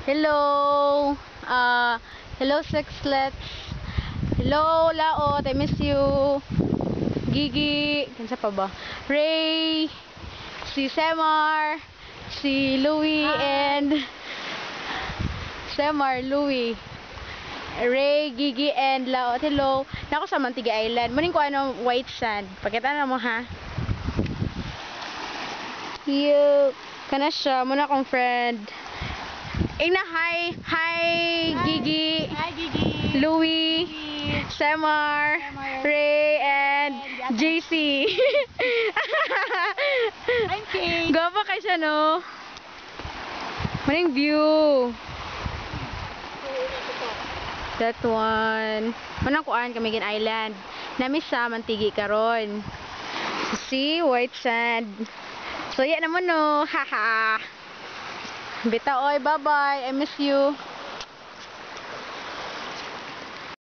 Hello. Hello Sexlets. Hello Laot, I miss you. Gigi, kansa pa ba? Ray, si Semar, si Louie and Semar, Louie. Ray, Gigi, and Laot. Hello. Nako sa Mantiga Island. Muning ko ano, white sand. Pakita na mo ha. You. Kana siya. Muna kong friend. Ina, hi. Hi, Gigi. Hi, Gigi. Louie. Semar. Ray, and JC. I'm Kate. Gapa kay siya, no? Muning view. That one. Manang kuan kami gin island. Nami sa Mantigi karon. See, white sand. So, yan naman no. Haha. Bita oy, bye-bye. I miss you.